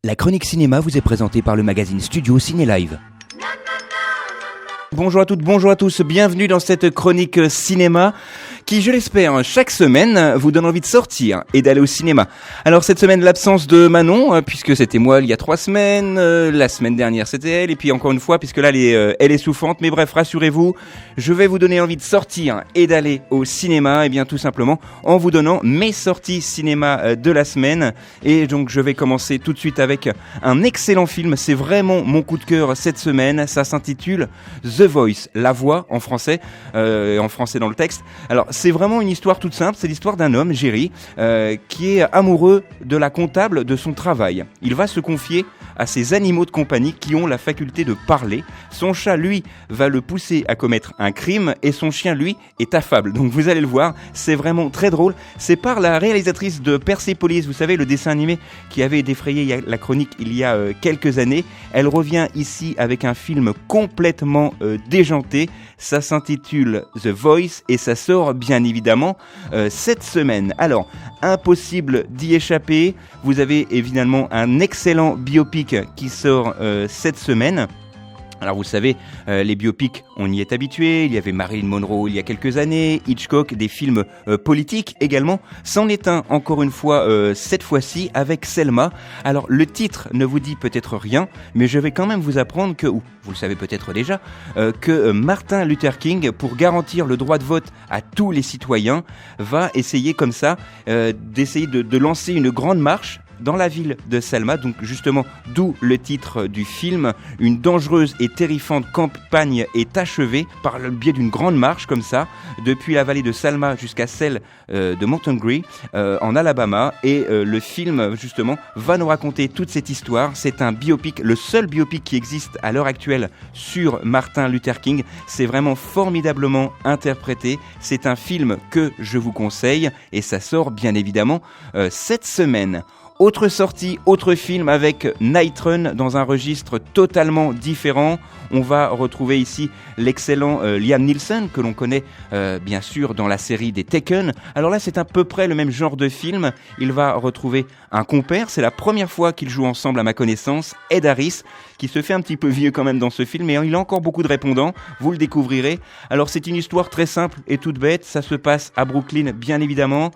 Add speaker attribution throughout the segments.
Speaker 1: La chronique cinéma vous est présentée par le magazine Studio Ciné Live. Bonjour à toutes, bonjour à tous, bienvenue dans cette chronique cinéma qui, je l'espère, chaque semaine vous donne envie de sortir et d'aller au cinéma. Alors cette semaine, l'absence de Manon, puisque c'était moi il y a 3 semaines, la semaine dernière c'était elle, et puis encore une fois, puisque là elle est souffrante, mais bref, rassurez-vous, je vais vous donner envie de sortir et d'aller au cinéma, et bien tout simplement en vous donnant mes sorties cinéma de la semaine. Et donc je vais commencer tout de suite avec un excellent film, c'est vraiment mon coup de cœur cette semaine, ça s'intitule The Voice, La Voix en français dans le texte. Alors c'est vraiment une histoire toute simple, c'est l'histoire d'un homme, Jerry, qui est amoureux de la comptable de son travail. Il va se confier à ses animaux de compagnie qui ont la faculté de parler. Son chat, lui, va le pousser à commettre un crime et son chien, lui, est affable. Donc vous allez le voir, c'est vraiment très drôle. C'est par la réalisatrice de Persepolis, vous savez, le dessin animé qui avait défrayé la chronique il y a quelques années. Elle revient ici avec un film complètement déjanté. Ça s'intitule The Voice et ça sort bien évidemment cette semaine. Alors, impossible d'y échapper. Vous avez évidemment un excellent biopic qui sort cette semaine. Alors vous savez, les biopics, on y est habitué, il y avait Marilyn Monroe il y a quelques années, Hitchcock, des films politiques également. C'en est un, encore une fois, cette fois-ci, avec Selma. Alors le titre ne vous dit peut-être rien, mais je vais quand même vous apprendre que, ou vous le savez peut-être déjà, que Martin Luther King, pour garantir le droit de vote à tous les citoyens, va essayer comme ça, d'essayer de lancer une grande marche dans la ville de Selma, donc justement d'où le titre du film. Une dangereuse et terrifiante campagne est achevée par le biais d'une grande marche comme ça, depuis la vallée de Selma jusqu'à celle de Montgomery en Alabama, et le film justement va nous raconter toute cette histoire. C'est un biopic, le seul biopic qui existe à l'heure actuelle sur Martin Luther King. C'est vraiment formidablement interprété, c'est un film que je vous conseille et ça sort bien évidemment cette semaine. Autre sortie, autre film avec Night Run dans un registre totalement différent. On va retrouver ici l'excellent Liam Neeson que l'on connaît bien sûr dans la série des Taken. Alors là c'est à peu près le même genre de film. Il va retrouver un compère, c'est la première fois qu'ils jouent ensemble à ma connaissance, Ed Harris, qui se fait un petit peu vieux quand même dans ce film, mais il a encore beaucoup de répondants, vous le découvrirez. Alors c'est une histoire très simple et toute bête, ça se passe à Brooklyn bien évidemment.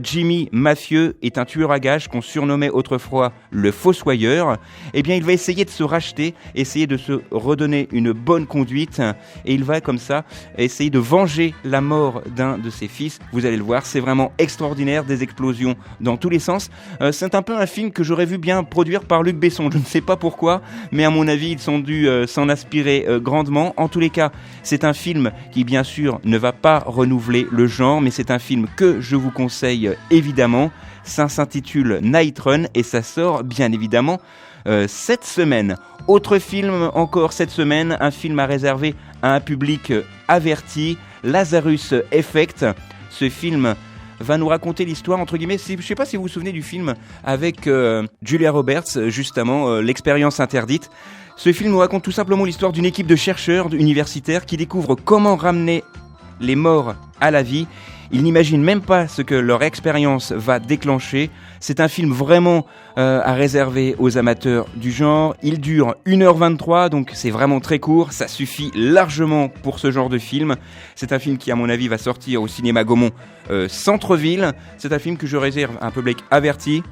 Speaker 1: Jimmy, mafieux, est un tueur à gages qu'on surnommait autrefois le Fossoyeur. Eh bien il va essayer de se racheter, essayer de se redonner une bonne conduite, et il va comme ça essayer de venger la mort d'un de ses fils. Vous allez le voir, c'est vraiment extraordinaire, des explosions dans tous les sens. C'est un peu un film que j'aurais vu bien produire par Luc Besson, je ne sais pas pourquoi, mais à mon avis ils ont dû s'en aspirer grandement. En tous les cas, c'est un film qui bien sûr ne va pas renouveler le genre, mais c'est un film que je vous conseille évidemment. Ça s'intitule Night Run et ça sort bien évidemment cette semaine. Autre film encore cette semaine, un film à réserver à un public averti, Lazarus Effect. Ce film va nous raconter l'histoire, entre guillemets, je ne sais pas si vous vous souvenez du film avec Julia Roberts, justement, L'expérience interdite. Ce film nous raconte tout simplement l'histoire d'une équipe de chercheurs universitaires qui découvrent comment ramener les morts à la vie. Ils n'imaginent même pas ce que leur expérience va déclencher. C'est un film vraiment à réserver aux amateurs du genre. Il dure 1h23, donc c'est vraiment très court. Ça suffit largement pour ce genre de film. C'est un film qui, à mon avis, va sortir au cinéma Gaumont Centre-Ville. C'est un film que je réserve à un public averti,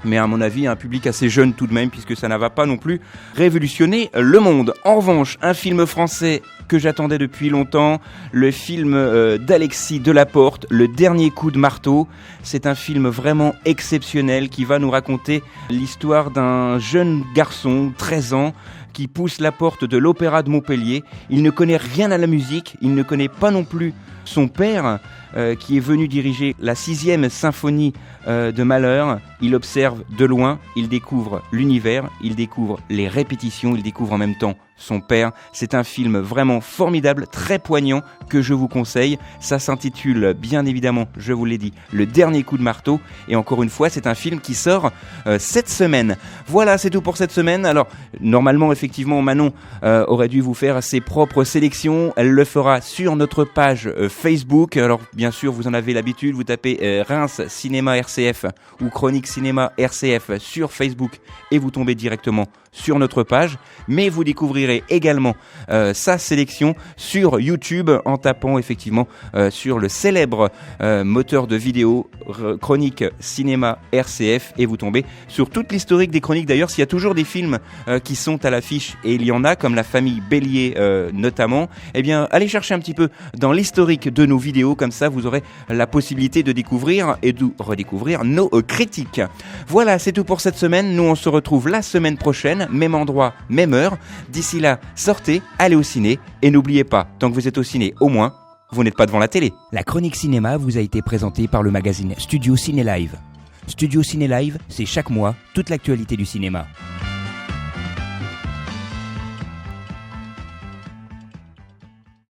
Speaker 1: mais à mon avis un public assez jeune tout de même, puisque ça ne va pas non plus révolutionner le monde. En revanche, un film français que j'attendais depuis longtemps, le film d'Alexis Delaporte, Le dernier coup de marteau. C'est un film vraiment exceptionnel qui va nous raconter l'histoire d'un jeune garçon, 13 ans, qui pousse la porte de l'Opéra de Montpellier. Il ne connaît rien à la musique, il ne connaît pas non plus son père, qui est venu diriger la 6e symphonie de Mahler. Il observe de loin, il découvre l'univers, il découvre les répétitions, il découvre en même temps son père. C'est un film vraiment formidable, très poignant, que je vous conseille. Ça s'intitule, bien évidemment, je vous l'ai dit, Le Dernier Coup de Marteau. Et encore une fois, c'est un film qui sort cette semaine. Voilà, c'est tout pour cette semaine. Alors, normalement, effectivement, Manon aurait dû vous faire ses propres sélections. Elle le fera sur notre page Facebook. Alors, bien sûr, vous en avez l'habitude. Vous tapez Reims Cinéma RCF ou Chronique Cinéma RCF sur Facebook et vous tombez directement sur notre page, mais vous découvrirez également sa sélection sur YouTube en tapant effectivement sur le célèbre moteur de vidéo Chronique Cinéma RCF et vous tombez sur toute l'historique des chroniques. D'ailleurs, s'il y a toujours des films qui sont à l'affiche, et il y en a, comme La Famille Bélier notamment, eh bien, allez chercher un petit peu dans l'historique de nos vidéos, comme ça vous aurez la possibilité de découvrir et de redécouvrir nos critiques. Voilà, c'est tout pour cette semaine. Nous, on se retrouve la semaine prochaine, même endroit, même heure. D'ici là, sortez, allez au ciné et n'oubliez pas, tant que vous êtes au ciné, au moins, vous n'êtes pas devant la télé.
Speaker 2: La chronique cinéma vous a été présentée par le magazine Studio Ciné Live. Studio Ciné Live, c'est chaque mois toute l'actualité du cinéma.